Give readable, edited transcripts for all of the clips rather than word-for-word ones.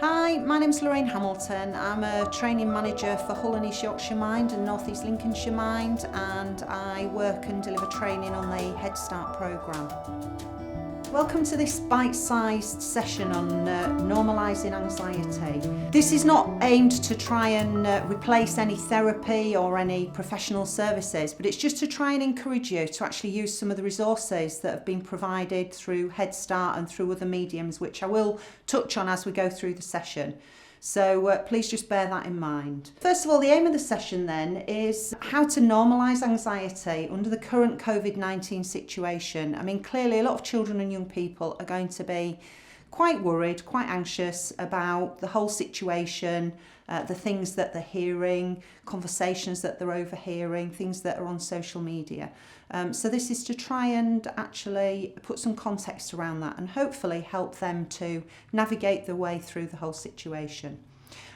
Hi, my name's Lorraine Hamilton. I'm a training manager for Hull and East Yorkshire Mind and North East Lincolnshire Mind, and I work and deliver training on the Head Start programme. Welcome to this bite-sized session on normalising anxiety. This is not aimed to try and replace any therapy or any professional services, but it's just to try and encourage you to actually use some of the resources that have been provided through Head Start and through other mediums, which I will touch on as we go through the session. So please just bear that in mind. First of all, the aim of the session then is how to normalise anxiety under the current COVID-19 situation. I mean, clearly a lot of children and young people are going to be quite worried, quite anxious about the whole situation, the things that they're hearing, conversations that they're overhearing, things that are on social media. So this is to try and actually put some context around that and hopefully help them to navigate their way through the whole situation.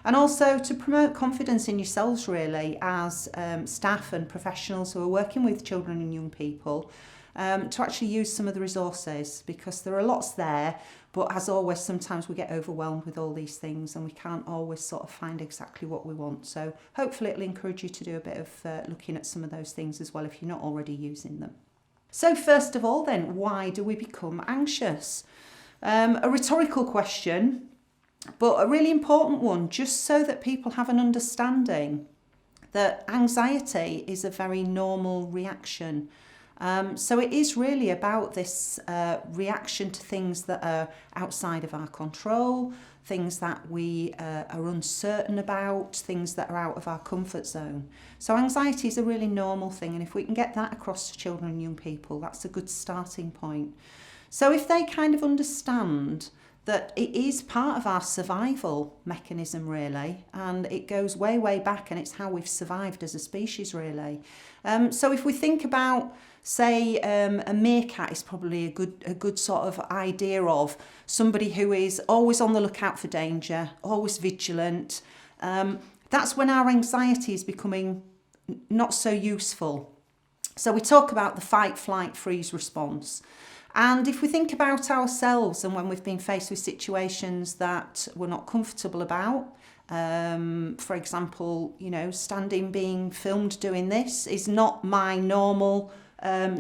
And also to promote confidence in yourselves really as staff and professionals who are working with children and young people, to actually use some of the resources, because there are lots there, but as always sometimes we get overwhelmed with all these things and we can't always sort of find exactly what we want. So hopefully it'll encourage you to do a bit of looking at some of those things as well if you're not already using them. So first of all then, why do we become anxious? A rhetorical question, but a really important one, just so that people have an understanding that anxiety is a very normal reaction. So it is really about this reaction to things that are outside of our control, things that we are uncertain about, things that are out of our comfort zone. So anxiety is a really normal thing, and if we can get that across to children and young people, that's a good starting point. So if they kind of understand that it is part of our survival mechanism really, and it goes way, way back, and it's how we've survived as a species really. So if we think about, say, a meerkat is probably a good sort of idea of somebody who is always on the lookout for danger, always vigilant. That's when our anxiety is becoming not so useful. So we talk about the fight, flight, freeze response. And if we think about ourselves and when we've been faced with situations that we're not comfortable about, for example, standing being filmed doing this is not my normal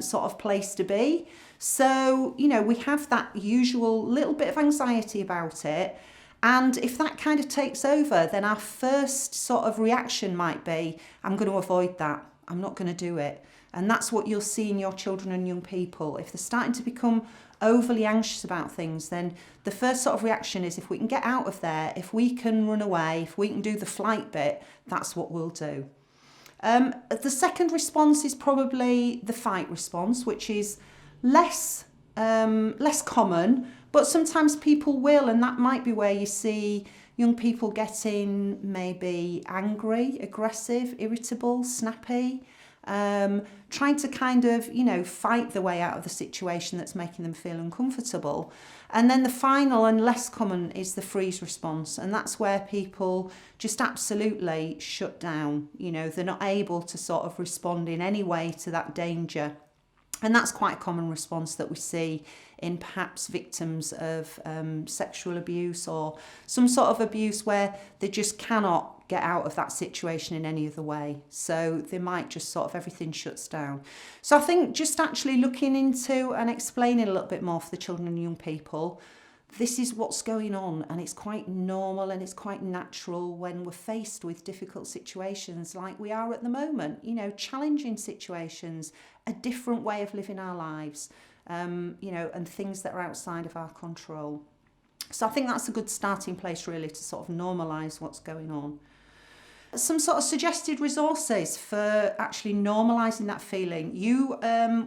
sort of place to be. So, we have that usual little bit of anxiety about it. And if that kind of takes over, then our first sort of reaction might be, I'm going to avoid that. I'm not going to do it. And that's what you'll see in your children and young people. If they're starting to become overly anxious about things, then the first sort of reaction is, if we can get out of there, if we can run away, if we can do the flight bit, that's what we'll do. The second response is probably the fight response, which is less common, but sometimes people will, and that might be where you see young people getting maybe angry, aggressive, irritable, snappy, trying to kind of, fight the way out of the situation that's making them feel uncomfortable. And then the final and less common is the freeze response. And that's where people just absolutely shut down. They're not able to sort of respond in any way to that danger. And that's quite a common response that we see in perhaps victims of sexual abuse or some sort of abuse where they just cannot get out of that situation in any other way. So they might just sort of, everything shuts down. So I think just actually looking into and explaining a little bit more for the children and young people, this is what's going on, and it's quite normal and it's quite natural when we're faced with difficult situations like we are at the moment, challenging situations, a different way of living our lives, and things that are outside of our control. So I think that's a good starting place really to sort of normalise what's going on. Some sort of suggested resources for actually normalising that feeling. You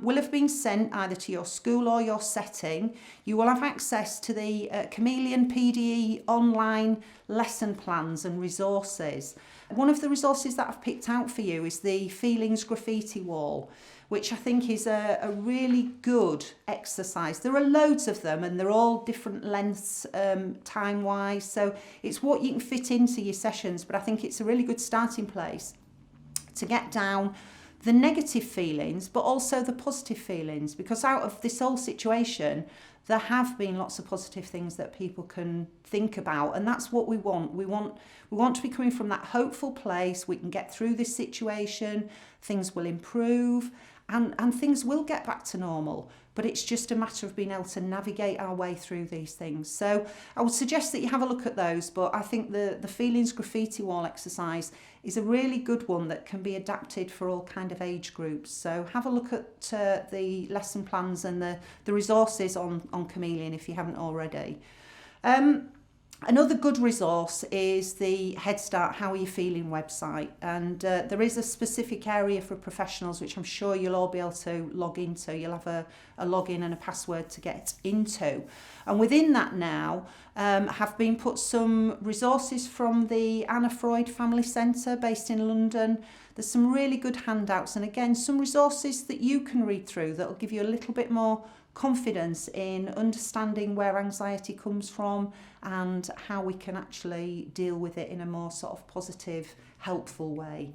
will have been sent either to your school or your setting. You will have access to the Chameleon PDE online lesson plans and resources. One of the resources that I've picked out for you is the Feelings Graffiti Wall, which I think is a really good exercise. There are loads of them and they're all different lengths time-wise, so it's what you can fit into your sessions, but I think it's a really good starting place to get down the negative feelings, but also the positive feelings, because out of this whole situation, there have been lots of positive things that people can think about, and that's what we want. We want to be coming from that hopeful place. We can get through this situation, things will improve, and things will get back to normal. But it's just a matter of being able to navigate our way through these things. So I would suggest that you have a look at those, but I think the feelings graffiti wall exercise is a really good one that can be adapted for all kind of age groups. So have a look at the lesson plans and the resources on Chameleon if you haven't already. Another good resource is the Head Start How Are You Feeling website, and there is a specific area for professionals which I'm sure you'll all be able to log into. You'll have a login and a password to get into, and within that now have been put some resources from the Anna Freud Family Centre based in London. There's some really good handouts, and again some resources that you can read through that will give you a little bit more confidence in understanding where anxiety comes from and how we can actually deal with it in a more sort of positive, helpful way.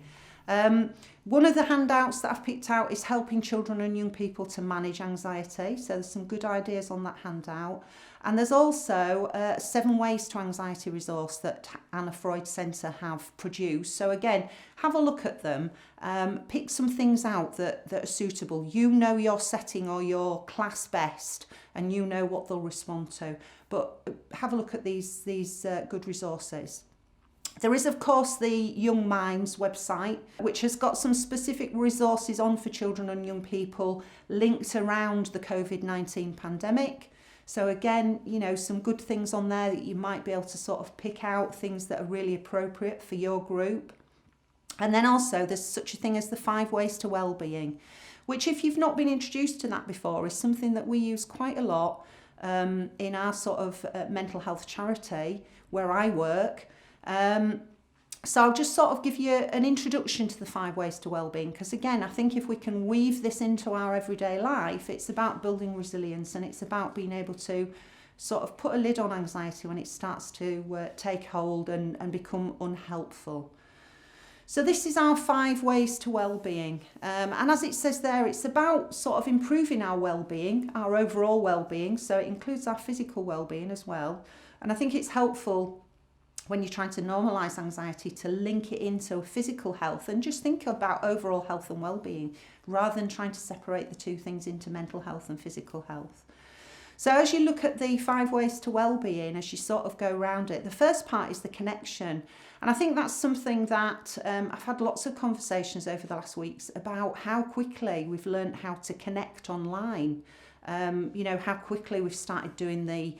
One of the handouts that I've picked out is helping children and young people to manage anxiety. So there's some good ideas on that handout. And there's also 7 Ways to Anxiety resource that Anna Freud Centre have produced. So again, have a look at them, pick some things out that are suitable. You know your setting or your class best, and you know what they'll respond to. But have a look at these good resources. There is, of course, the Young Minds website, which has got some specific resources on for children and young people linked around the COVID-19 pandemic. So again, you know, some good things on there that you might be able to sort of pick out, things that are really appropriate for your group. And then also there's such a thing as the 5 Ways to Wellbeing, which if you've not been introduced to that before is something that we use quite a lot in our sort of mental health charity where I work. So I'll just sort of give you an introduction to the 5 Ways to Wellbeing, because again, I think if we can weave this into our everyday life, it's about building resilience, and it's about being able to sort of put a lid on anxiety when it starts to take hold and become unhelpful. So this is our 5 Ways to Wellbeing, and as it says there, it's about sort of improving our wellbeing, our overall wellbeing, so it includes our physical wellbeing as well. And I think it's helpful when you're trying to normalise anxiety to link it into physical health and just think about overall health and well-being rather than trying to separate the two things into mental health and physical health. So as you look at the 5 Ways to Wellbeing, as you sort of go around it, the first part is the connection. And I think that's something that I've had lots of conversations over the last weeks about how quickly we've learned how to connect online. You know, how quickly we've started doing the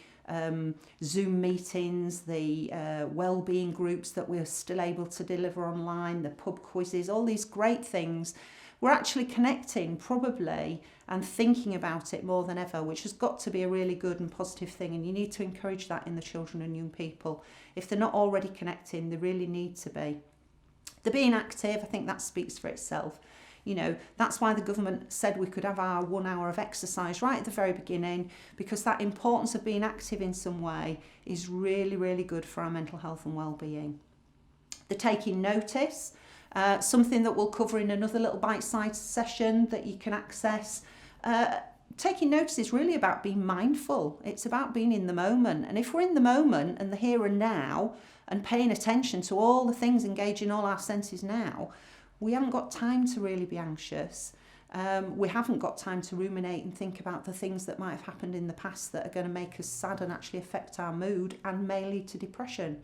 Zoom meetings, the wellbeing groups that we're still able to deliver online, the pub quizzes, all these great things. We're actually connecting probably and thinking about it more than ever, which has got to be a really good and positive thing, and you need to encourage that in the children and young people. If they're not already connecting, they really need to be. They're being active, I think that speaks for itself. You know, that's why the government said we could have our 1 hour of exercise right at the very beginning, because that importance of being active in some way is really, really good for our mental health and well-being. The taking notice, something that we'll cover in another little bite-sized session that you can access. Taking notice is really about being mindful. It's about being in the moment. And if we're in the moment and the here and now and paying attention to all the things engaging all our senses now, we haven't got time to really be anxious. We haven't got time to ruminate and think about the things that might have happened in the past that are going to make us sad and actually affect our mood and may lead to depression.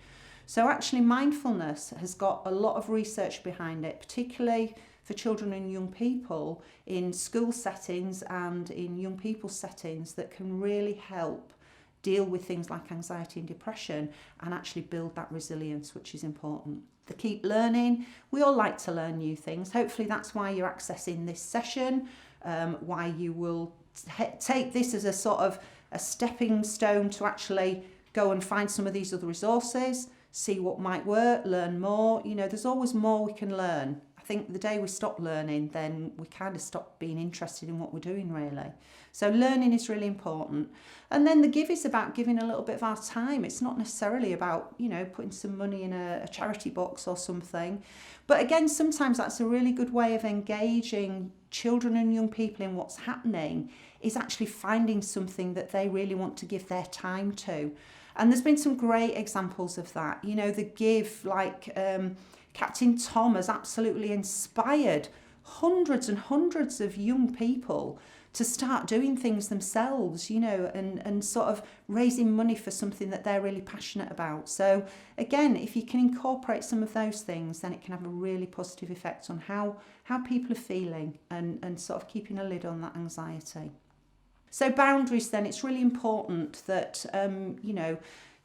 So actually mindfulness has got a lot of research behind it, particularly for children and young people in school settings and in young people's settings, that can really help deal with things like anxiety and depression and actually build that resilience, which is important. The keep learning, we all like to learn new things. Hopefully that's why you're accessing this session, why you will take this as a sort of a stepping stone to actually go and find some of these other resources, see what might work, learn more. You know, there's always more we can learn. I think the day we stop learning, then we kind of stop being interested in what we're doing, really. So learning is really important. And then the give is about giving a little bit of our time. It's not necessarily about, putting some money in a charity box or something. But again, sometimes that's a really good way of engaging children and young people in what's happening, is actually finding something that they really want to give their time to. And there's been some great examples of that. The give, like Captain Tom has absolutely inspired hundreds and hundreds of young people to start doing things themselves, and sort of raising money for something that they're really passionate about. So again, if you can incorporate some of those things, then it can have a really positive effect on how people are feeling and sort of keeping a lid on that anxiety. So boundaries then, it's really important that,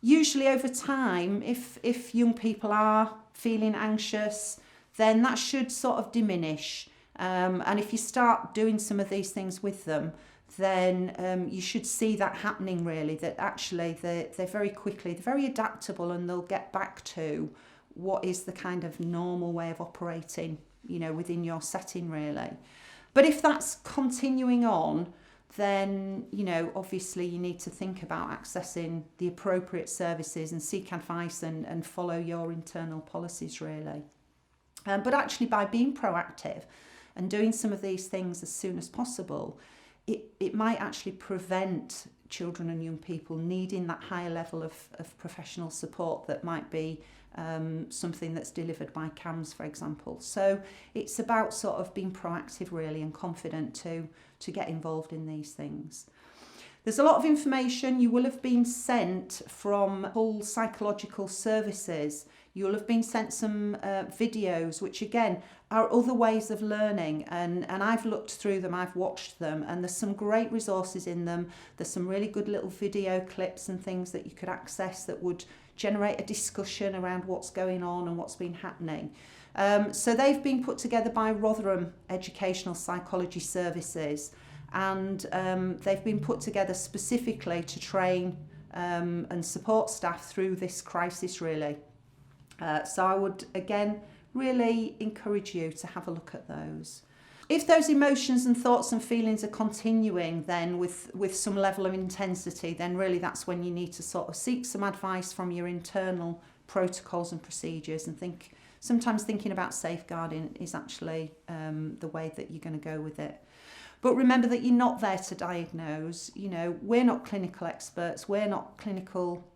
usually over time, if young people are feeling anxious, then that should sort of diminish. And if you start doing some of these things with them, then you should see that happening really, that actually they're very adaptable, and they'll get back to what is the kind of normal way of operating, within your setting really. But if that's continuing on, then, obviously you need to think about accessing the appropriate services and seek advice and follow your internal policies really. But actually by being proactive and doing some of these things as soon as possible, it might actually prevent children and young people needing that higher level of professional support that might be something that's delivered by CAMHS, for example. So it's about sort of being proactive really and confident to get involved in these things. There's a lot of information you will have been sent from Hull Psychological Services. You'll have been sent some videos, which again are other ways of learning, and I've looked through them, I've watched them, and there's some great resources in them. There's some really good little video clips and things that you could access that would generate a discussion around what's going on and what's been happening. So they've been put together by Rotherham Educational Psychology Services, and they've been put together specifically to train and support staff through this crisis really. So I would again really encourage you to have a look at those. If those emotions and thoughts and feelings are continuing then with some level of intensity, then really that's when you need to sort of seek some advice from your internal protocols and procedures, and sometimes thinking about safeguarding is actually the way that you're going to go with it. But remember that you're not there to diagnose. We're not clinical experts. We're not clinical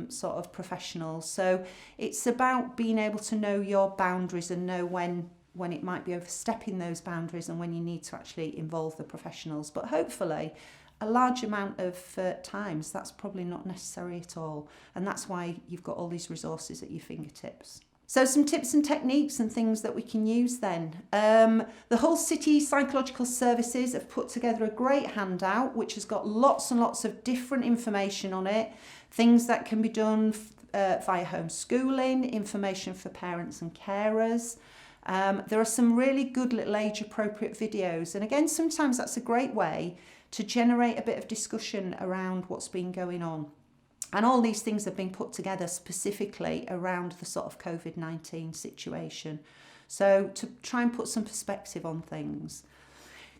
sort of professionals. So it's about being able to know your boundaries and know when it might be overstepping those boundaries and when you need to actually involve the professionals. But hopefully, a large amount of times, that's probably not necessary at all. And that's why you've got all these resources at your fingertips. So some tips and techniques and things that we can use then. The Hull City Psychological Services have put together a great handout which has got lots and lots of different information on it, things that can be done via homeschooling, information for parents and carers. There are some really good little age appropriate videos, and again sometimes that's a great way to generate a bit of discussion around what's been going on. And all these things have been put together specifically around the sort of COVID-19 situation. So to try and put some perspective on things.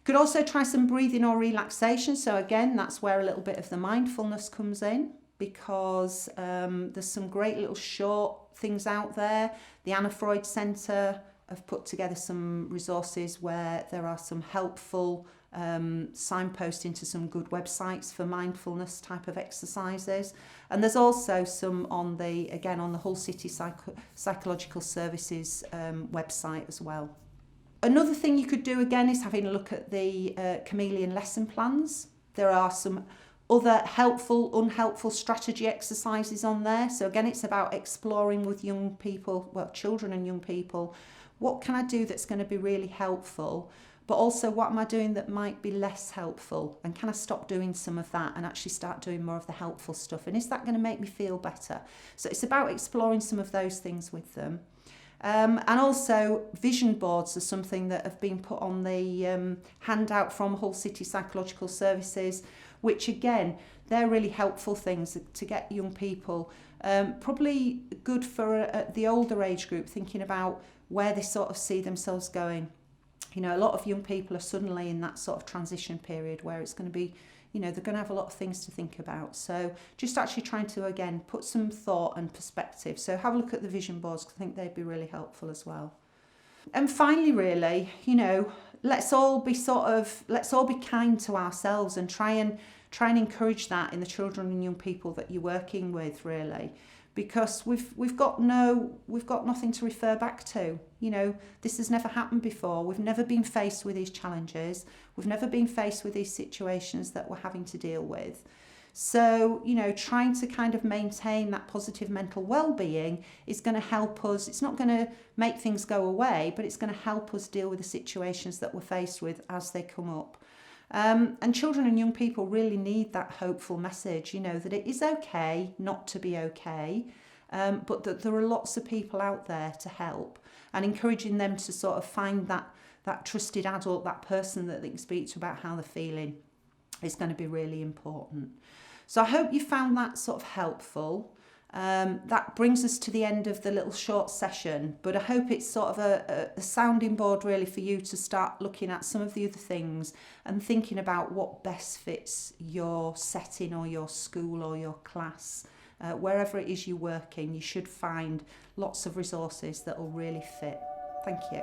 Could also try some breathing or relaxation. So again, that's where a little bit of the mindfulness comes in, because there's some great little short things out there. The Anna Freud Centre have put together some resources where there are some helpful signposting to some good websites for mindfulness type of exercises, and there's also some on the Hull City Psychological Services website as well. Another thing you could do again is having a look at the Chameleon lesson plans. There are some other helpful, unhelpful strategy exercises on there. So again, it's about exploring with young people, children and young people, what can I do that's going to be really helpful, but also what am I doing that might be less helpful, and can I stop doing some of that and actually start doing more of the helpful stuff, and is that going to make me feel better? So it's about exploring some of those things with them. And also vision boards are something that have been put on the handout from Hull City Psychological Services, which again, they're really helpful things to get young people, probably good for the older age group, thinking about where they sort of see themselves going. You know, a lot of young people are suddenly in that sort of transition period where it's going to be, you know, they're going to have a lot of things to think about. So just actually trying to, again, put some thought and perspective. So have a look at the vision boards, because I think they'd be really helpful as well. And finally, really, you know, let's all be kind to ourselves and try and encourage that in the children and young people that you're working with, really, because we've got nothing to refer back to. You know, this has never happened before. We've never been faced with these challenges. We've never been faced with these situations that we're having to deal with. So, you know, trying to kind of maintain that positive mental well-being is going to help us. It's not going to make things go away, but it's going to help us deal with the situations that we're faced with as they come up. And children and young people really need that hopeful message, you know, that it is okay not to be okay, but that there are lots of people out there to help, and encouraging them to sort of find that trusted adult, that person that they can speak to about how they're feeling, is going to be really important. So I hope you found that sort of helpful. That brings us to the end of the little short session, but I hope it's sort of a sounding board really for you to start looking at some of the other things and thinking about what best fits your setting or your school or your class. Wherever it is you're working, you should find lots of resources that will really fit. Thank you.